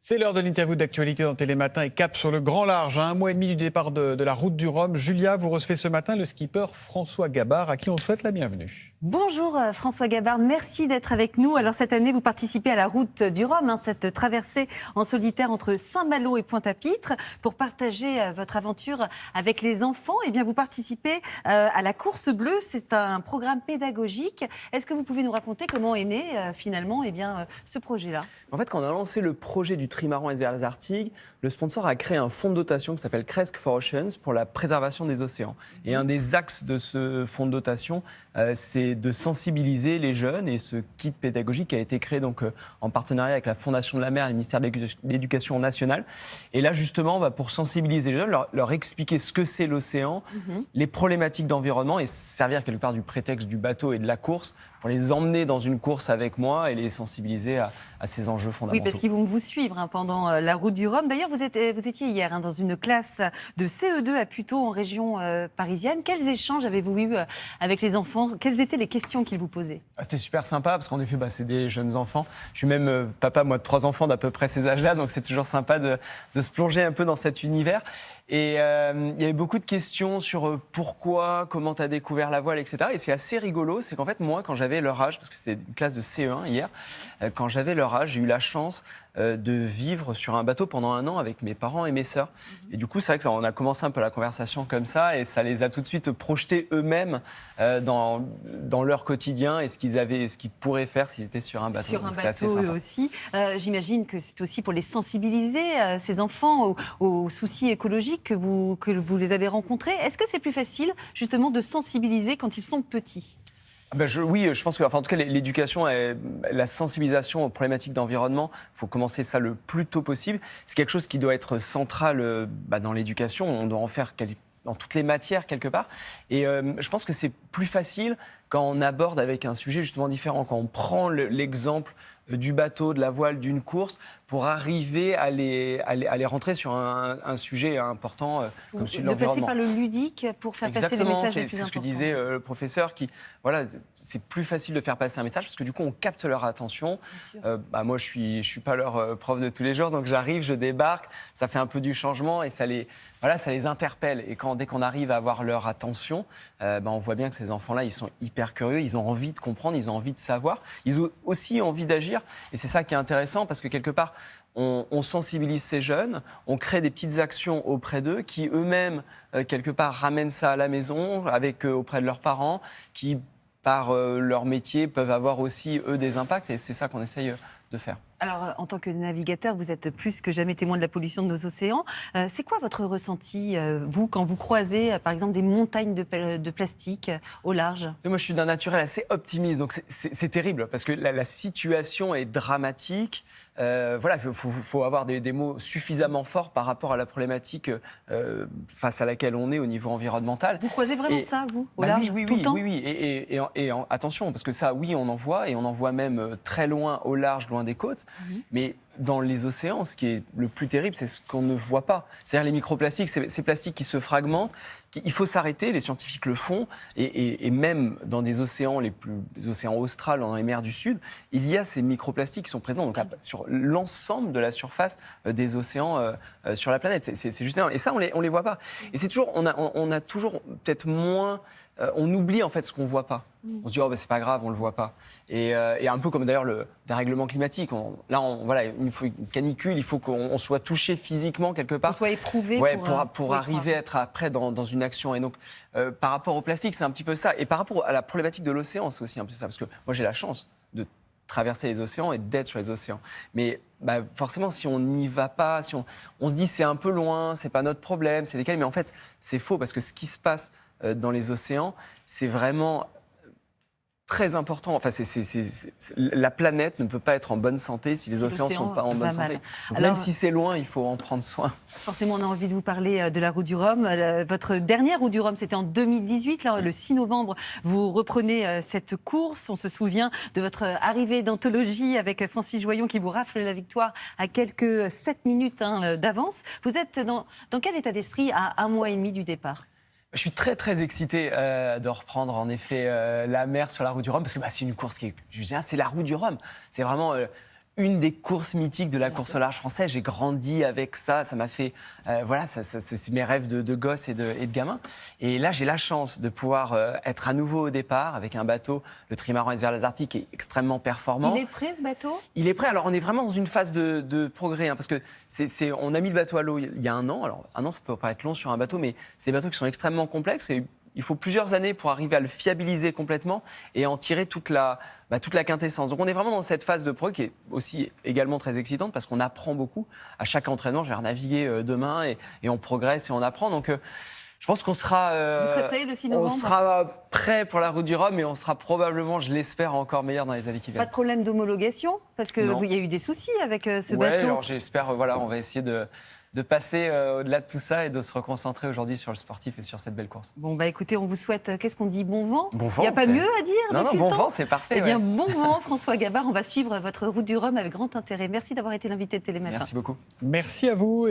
C'est l'heure de l'interview d'actualité dans Télématin et cap sur le grand large. À un mois et demi du départ de la route du Rhum, Julia, vous recevez ce matin le skipper François Gabard, à qui on souhaite la bienvenue. Bonjour François Gabard, merci d'être avec nous. Alors cette année, vous participez à la route du Rhum, cette traversée en solitaire entre Saint-Malo et Pointe-à-Pitre. Pour partager votre aventure avec les enfants, eh bien, vous participez à la course bleue. C'est un programme pédagogique. Est-ce que vous pouvez nous raconter comment est né finalement ce projet-là ? En fait, quand on a lancé le projet du trimaran SVR Arctic, le sponsor a créé un fonds de dotation qui s'appelle Cresc for Oceans pour la préservation des océans. Et un des axes de ce fonds de dotation, c'est de sensibiliser les jeunes, et ce kit pédagogique a été créé donc, en partenariat avec la Fondation de la Mer et le ministère de l'Éducation nationale. Et là, justement, pour sensibiliser les jeunes, leur expliquer ce que c'est l'océan, les problématiques d'environnement, et servir quelque part du prétexte du bateau et de la course pour les emmener dans une course avec moi et les sensibiliser à ces enjeux fondamentaux. Oui, parce qu'ils vont vous suivre pendant la route du Rhum. D'ailleurs, vous étiez hier dans une classe de CE2 à Puteaux, en région parisienne. Quels échanges avez-vous eu avec les enfants ? Quelles étaient les questions qu'ils vous posaient ? C'était super sympa, parce qu'en effet, c'est des jeunes enfants. Je suis même papa, moi, de 3 enfants d'à peu près ces âges-là, donc c'est toujours sympa de se plonger un peu dans cet univers. Et il y avait beaucoup de questions sur pourquoi, comment tu as découvert la voile, etc. Et c'est assez rigolo, c'est qu'en fait, moi, quand j'avais leur âge, parce que c'était une classe de CE1 hier, quand j'avais leur âge, j'ai eu la chance de vivre sur un bateau pendant 1 an avec mes parents et mes sœurs. Et du coup, c'est vrai que on a commencé un peu la conversation comme ça, et ça les a tout de suite projetés eux-mêmes dans leur quotidien et ce qu'ils pourraient faire s'ils étaient sur un bateau. Sur un bateau, eux aussi. J'imagine que c'est aussi pour les sensibiliser, ces enfants, aux soucis écologiques que vous les avez rencontrés. Est-ce que c'est plus facile, justement, de sensibiliser quand ils sont petits ? Oui, je pense que, en tout cas, l'éducation, la sensibilisation aux problématiques d'environnement, il faut commencer ça le plus tôt possible. C'est quelque chose qui doit être central dans l'éducation. On doit en faire dans toutes les matières, quelque part. Et je pense que c'est plus facile quand on aborde avec un sujet justement différent, quand on prend l'exemple du bateau, de la voile, d'une course, pour arriver à les rentrer sur un sujet important comme celui de l'environnement. De passer par le ludique pour faire passer les messages les plus importants. C'est ce que disait le professeur, c'est plus facile de faire passer un message parce que du coup, on capte leur attention. Moi, je suis pas leur prof de tous les jours, donc j'arrive, je débarque, ça fait un peu du changement et ça les interpelle. Et dès qu'on arrive à avoir leur attention, on voit bien que ces enfants-là, ils sont hyper curieux, ils ont envie de comprendre, ils ont envie de savoir, ils ont aussi envie d'agir. Et c'est ça qui est intéressant parce que quelque part, on sensibilise ces jeunes, on crée des petites actions auprès d'eux qui eux-mêmes, quelque part, ramènent ça à la maison auprès de leurs parents, qui, par leur métier, peuvent avoir aussi, eux, des impacts. Et c'est ça qu'on essaye de faire. Alors, en tant que navigateur, vous êtes plus que jamais témoin de la pollution de nos océans. C'est quoi votre ressenti, vous, quand vous croisez, par exemple, des montagnes de plastique au large ? Moi, je suis d'un naturel assez optimiste, donc c'est terrible, parce que la situation est dramatique. Il faut avoir des mots suffisamment forts par rapport à la problématique face à laquelle on est au niveau environnemental. Vous croisez vraiment ça, vous, au large, oui, tout le temps ? Oui. Et attention, parce que ça, oui, on en voit, et on en voit même très loin, au large, loin des côtes. Mais dans les océans, ce qui est le plus terrible, c'est ce qu'on ne voit pas. C'est-à-dire les microplastiques, ces plastiques qui se fragmentent. Il faut s'arrêter, les scientifiques le font, et même dans des océans, les océans australes, dans les mers du Sud, il y a ces microplastiques qui sont présents donc, sur l'ensemble de la surface des océans sur la planète. C'est juste énorme. Et ça, on les voit pas. Et c'est toujours, on a toujours peut-être moins... on oublie en fait ce qu'on ne voit pas. On se dit, c'est pas grave, on ne le voit pas. Et un peu comme d'ailleurs le dérèglement climatique. Il faut une canicule, il faut qu'on soit touché physiquement quelque part. Qu'on soit éprouvé pour arriver à être après dans une action. Et donc, par rapport au plastique, c'est un petit peu ça. Et par rapport à la problématique de l'océan, c'est aussi un peu ça. Parce que moi, j'ai la chance de traverser les océans et d'être sur les océans. Mais forcément, si on n'y va pas, si on se dit c'est un peu loin, c'est pas notre problème, c'est décalé. Mais en fait, c'est faux parce que ce qui se passe dans les océans, c'est vraiment très important. Enfin, la planète ne peut pas être en bonne santé si les océans ne sont pas en bonne santé. Donc, alors, même si c'est loin, il faut en prendre soin. Forcément, on a envie de vous parler de la route du Rhum. Votre dernière route du Rhum, c'était en 2018. Là, le 6 novembre, vous reprenez cette course. On se souvient de votre arrivée d'anthologie avec Francis Joyon qui vous rafle la victoire à quelques 7 minutes d'avance. Vous êtes dans quel état d'esprit à 1 mois et demi du départ ? Je suis très très excité de reprendre en effet la mer sur la route du Rhum parce que c'est une course qui est, c'est la route du Rhum. C'est vraiment une des courses mythiques de la course au large française. J'ai grandi avec ça, ça m'a fait, voilà, c'est mes rêves de gosse et de gamin. Et là, j'ai la chance de pouvoir être à nouveau au départ avec un bateau, le trimaran SVR Lazartigue, qui est extrêmement performant. Il est prêt ce bateau? Il est prêt. Alors, on est vraiment dans une phase de progrès, hein, parce que on a mis le bateau à l'eau il y a un an. Alors, un an, ça peut paraître long sur un bateau, mais c'est des bateaux qui sont extrêmement complexes. Et il faut plusieurs années pour arriver à le fiabiliser complètement et en tirer toute la quintessence. Donc on est vraiment dans cette phase de progrès qui est aussi également très excitante parce qu'on apprend beaucoup. À chaque entraînement, je vais naviguer demain et on progresse et on apprend. Donc je pense qu'on sera... Vous serez prêt le 6 novembre? On sera prêt pour la route du Rhum et on sera probablement, je l'espère, encore meilleur dans les années qui viennent. Pas de problème d'homologation? Parce qu'il y a eu des soucis avec ce bateau. Alors j'espère, voilà, on va essayer de passer au-delà de tout ça et de se reconcentrer aujourd'hui sur le sportif et sur cette belle course. Bon, bah écoutez, on vous souhaite, qu'est-ce qu'on dit, bon vent? Bon vent. Il n'y a pas mieux à dire? Non, bon vent, c'est parfait. Eh bien, bon vent, François Gabard. On va suivre votre route du Rhum avec grand intérêt. Merci d'avoir été l'invité de Télématin. Merci beaucoup. Merci à vous.